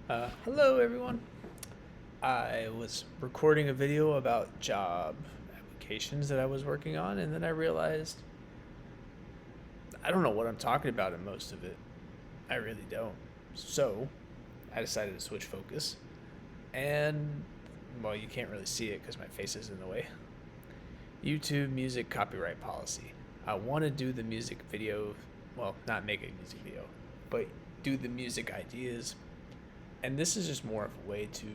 Hello everyone. I was recording a video about job applications that I was working on, and then I realized I don't know what I'm talking about in most of it. I really don't. So I decided to switch focus, and well, you can't really see it because my face is in the way. YouTube music copyright policy. I want to do the music video, well, not make a music video, but do the music ideas. And this is just more of a way to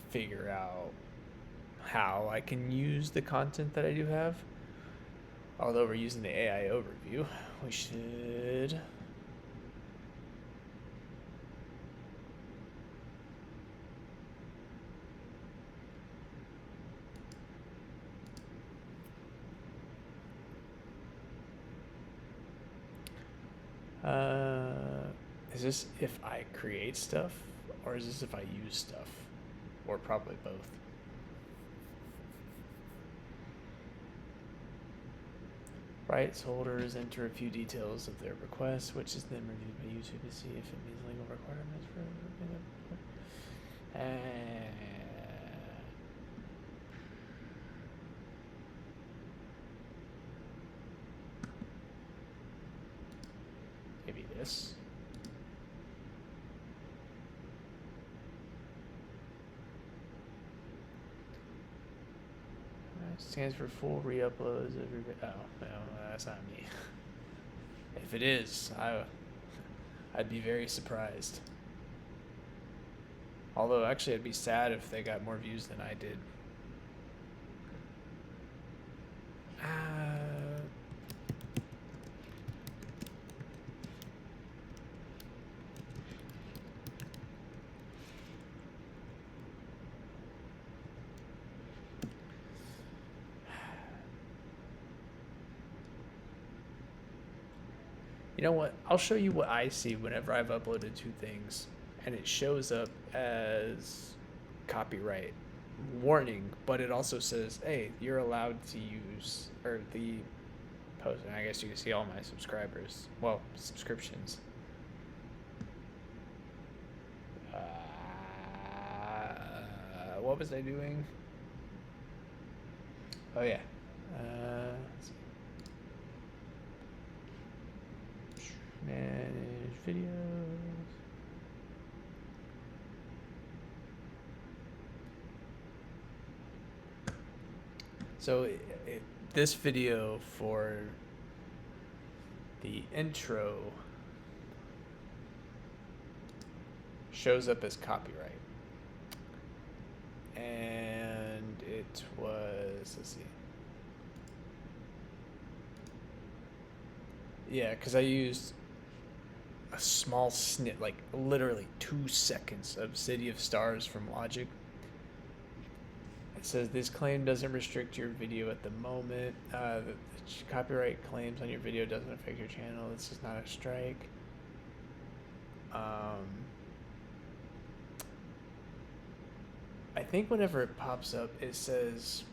figure out how I can use the content that I do have. Although we're using the AI overview, we should. Uh, is this if I create stuff, or is this if I use stuff, or probably both? Rights holders enter a few details of their request, which is then reviewed by YouTube to see if it meets legal requirements for. Maybe this. Stands for full re-uploads every. Oh no, that's not me. If it is, I'd be very surprised. Although actually, I'd be sad if they got more views than I did. Uh, you know what? I'll show you what I see whenever I've uploaded two things, and it shows up as copyright warning, but it also says, "Hey, you're allowed to use," or the post. And I guess you can see all my subscribers. Well, subscriptions. What was I doing? Oh yeah. Let's see. Manage videos. So this video for the intro shows up as copyright. And it was, let's see. Yeah, because I used a small snip, like literally 2 seconds of City of Stars from Logic. It says this claim doesn't restrict your video at the moment. The copyright claims on your video doesn't affect your channel. This is not a strike. I think whenever it pops up, it says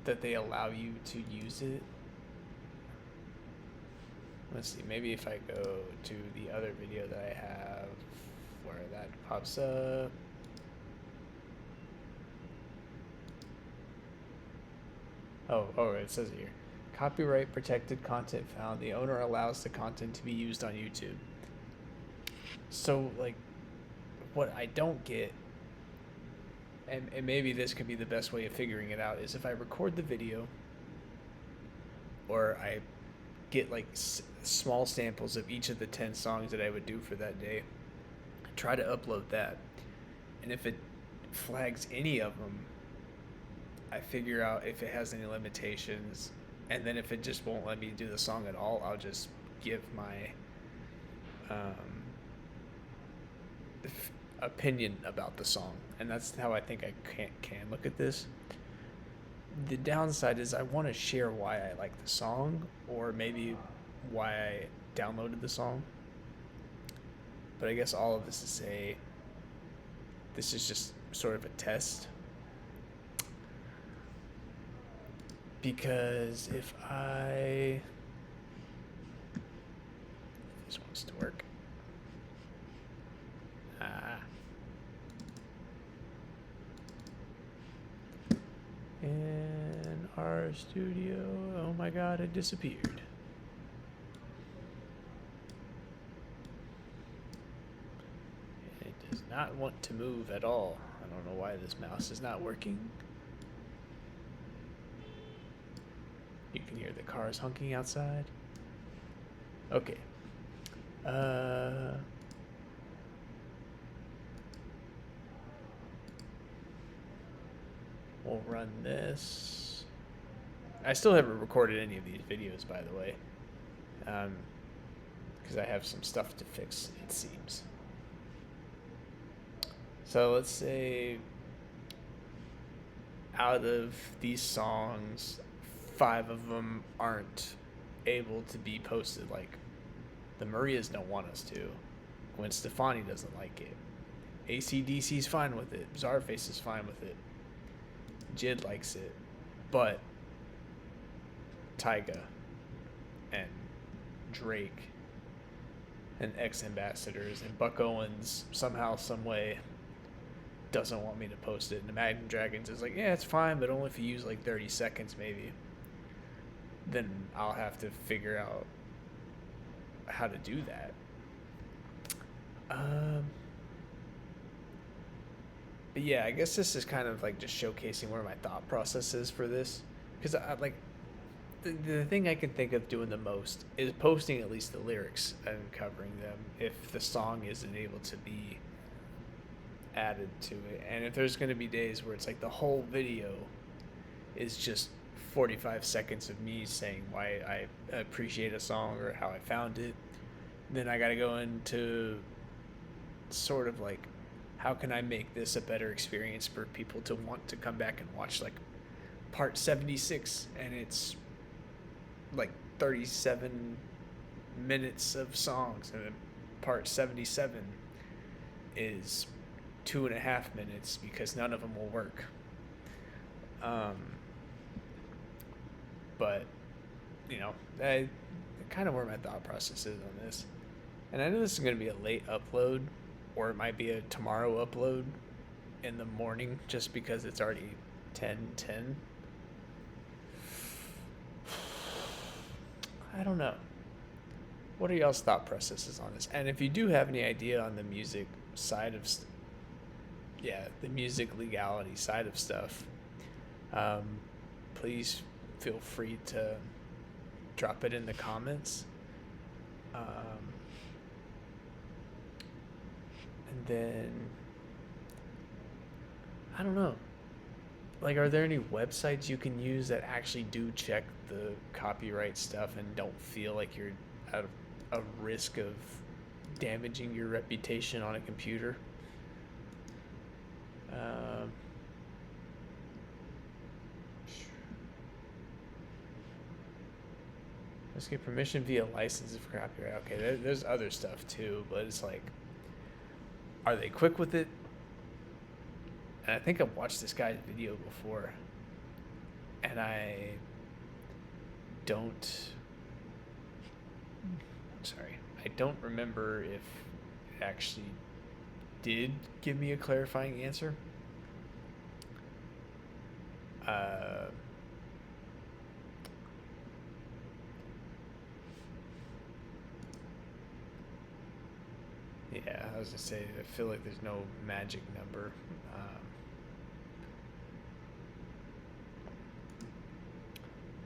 that they allow you to use it. Let's see, maybe if I go to the other video that I have where that pops up. Oh, it says it here. Copyright protected content found. The owner allows the content to be used on YouTube. So, like, what I don't get, and maybe this could be the best way of figuring it out, is if I record the video or I get like small samples of each of the 10 songs that I would do for that day, try to upload that, and if it flags any of them, I figure out if it has any limitations, and then if it just won't let me do the song at all, I'll just give my opinion about the song, and that's how I think I can look at this. The downside is I want to share why I like the song, or maybe why I downloaded the song. But I guess all of this to say, this is just sort of a test. Because if this wants to work. Guitar Studio. Oh my god, it disappeared. It does not want to move at all. I don't know why this mouse is not working. You can hear the cars honking outside. Okay. We'll run this. I still haven't recorded any of these videos, by the way, because I have some stuff to fix, it seems. So let's say out of these songs, 5 of them aren't able to be posted. Like, the Marias don't want us to. Gwen Stefani doesn't like it. AC/DC's fine with it. Czarface is fine with it. Jid likes it. But Tyga and Drake and X-Ambassadors and Buck Owens somehow, some way doesn't want me to post it. And Imagine Dragons is like, yeah, it's fine, but only if you use like 30 seconds maybe. Then I'll have to figure out how to do that. But yeah, I guess this is kind of like just showcasing where my thought process is for this. Because I like the thing I can think of doing the most is posting at least the lyrics and covering them if the song isn't able to be added to it. And if there's going to be days where it's like the whole video is just 45 seconds of me saying why I appreciate a song or how I found it, then I got to go into sort of like, how can I make this a better experience for people to want to come back and watch like part 76, and it's like 37 minutes of songs, and then part 77 is 2.5 minutes because none of them will work. But you know, kind of where my thought process is on this. And I know this is going to be a late upload, or it might be a tomorrow upload in the morning just because it's already 10:10. I don't know. What are y'all's thought processes on this? And if you do have any idea on the music side of the music legality side of stuff, please feel free to drop it in the comments. And then, I don't know. Like, are there any websites you can use that actually do check the copyright stuff and don't feel like you're at a risk of damaging your reputation on a computer? Let's get permission via license for copyright. Okay, there's other stuff too, but it's like, are they quick with it? And I think I've watched this guy's video before, and I don't remember if it actually did give me a clarifying answer. Yeah, I was gonna say, I feel like there's no magic number.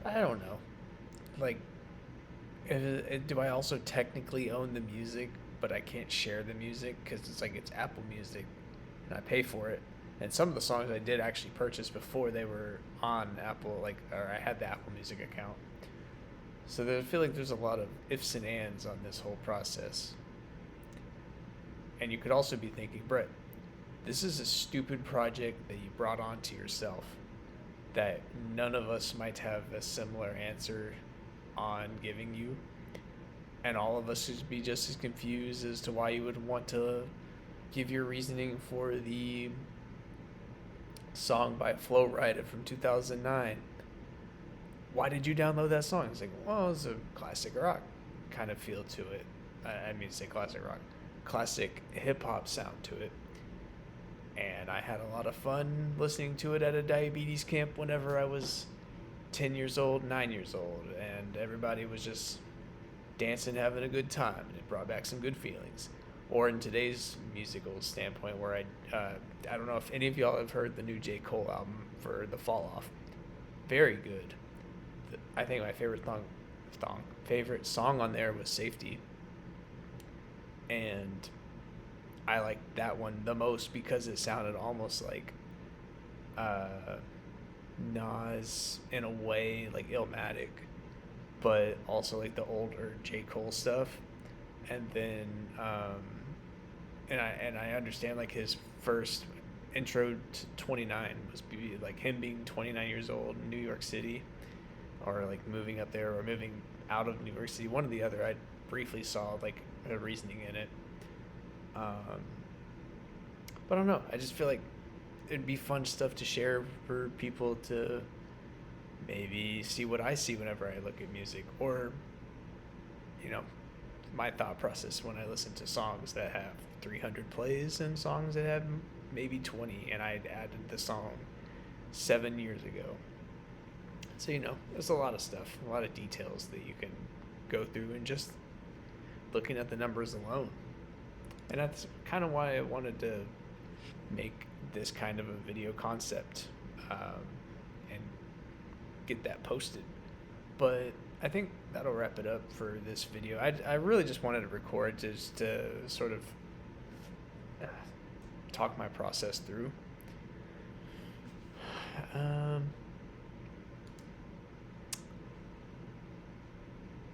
I don't know. Like, do I also technically own the music, but I can't share the music because it's like it's Apple Music, and I pay for it. And some of the songs I did actually purchase before they were on Apple, like, or I had the Apple Music account. So I feel like there's a lot of ifs and ands on this whole process. And you could also be thinking, Brett, this is a stupid project that you brought on to yourself that none of us might have a similar answer on giving you. And all of us would be just as confused as to why you would want to give your reasoning for the song by Flo Rida from 2009. Why did you download that song? It's like, well, it's a classic rock kind of feel to it. I mean to say classic rock. Classic hip-hop sound to it. And I had a lot of fun listening to it at a diabetes camp whenever I was 10 years old, 9 years old, and everybody was just dancing, having a good time, and it brought back some good feelings. Or in today's musical standpoint, where I don't know if any of y'all have heard the new J. Cole album for The Fall Off. Very good. I think my favorite song on there was Safety, and I liked that one the most because it sounded almost like Nas in a way, like Illmatic, but also like the older J. Cole stuff. And then and I understand like his first intro to 29 was like him being 29 years old in New York City, or like moving up there or moving out of New York City, one or the other. I briefly saw like a reasoning in it. But I don't know. I just feel like it'd be fun stuff to share for people to maybe see what I see whenever I look at music, or, you know, my thought process when I listen to songs that have 300 plays and songs that have maybe 20, and I added the song 7 years ago. So, there's a lot of stuff, a lot of details that you can go through and just looking at the numbers alone. And that's kind of why I wanted to make this kind of a video concept and get that posted. But I think that'll wrap it up for this video. I really just wanted to record just to sort of talk my process through.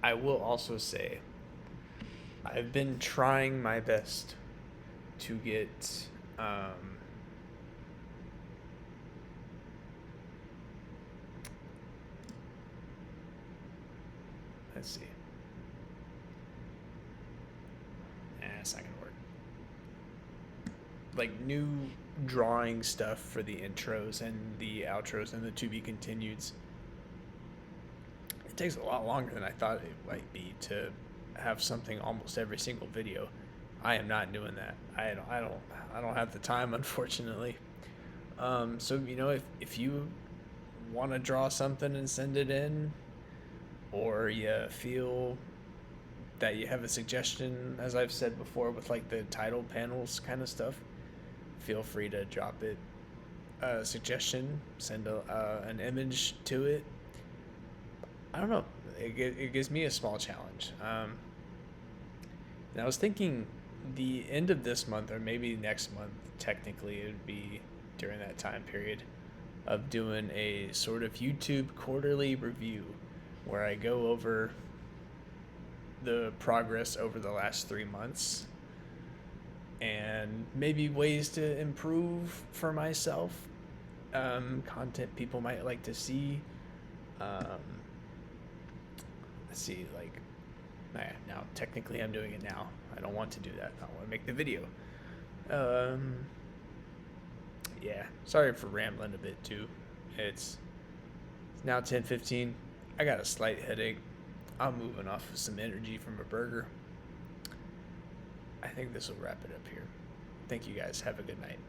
I will also say I've been trying my best to get let's see. It's not gonna work. Like new drawing stuff for the intros and the outros and the to be continueds. It takes a lot longer than I thought it might be to have something almost every single video. I am not doing that. I don't have the time, unfortunately. So if you want to draw something and send it in, or you feel that you have a suggestion, as I've said before, with like the title panels kind of stuff, feel free to drop it a suggestion, send an image to it. I don't know. It gives me a small challenge. And I was thinking the end of this month, or maybe next month, technically it would be during that time period, of doing a sort of YouTube quarterly review where I go over the progress over the last 3 months and maybe ways to improve for myself, content people might like to see. Let's see, like, now technically I'm doing it now. I don't want to do that. I want to make the video. Yeah, sorry for rambling a bit too. It's now 10:15. I got a slight headache. I'm moving off of some energy from a burger. I think this will wrap it up here. Thank you guys. Have a good night.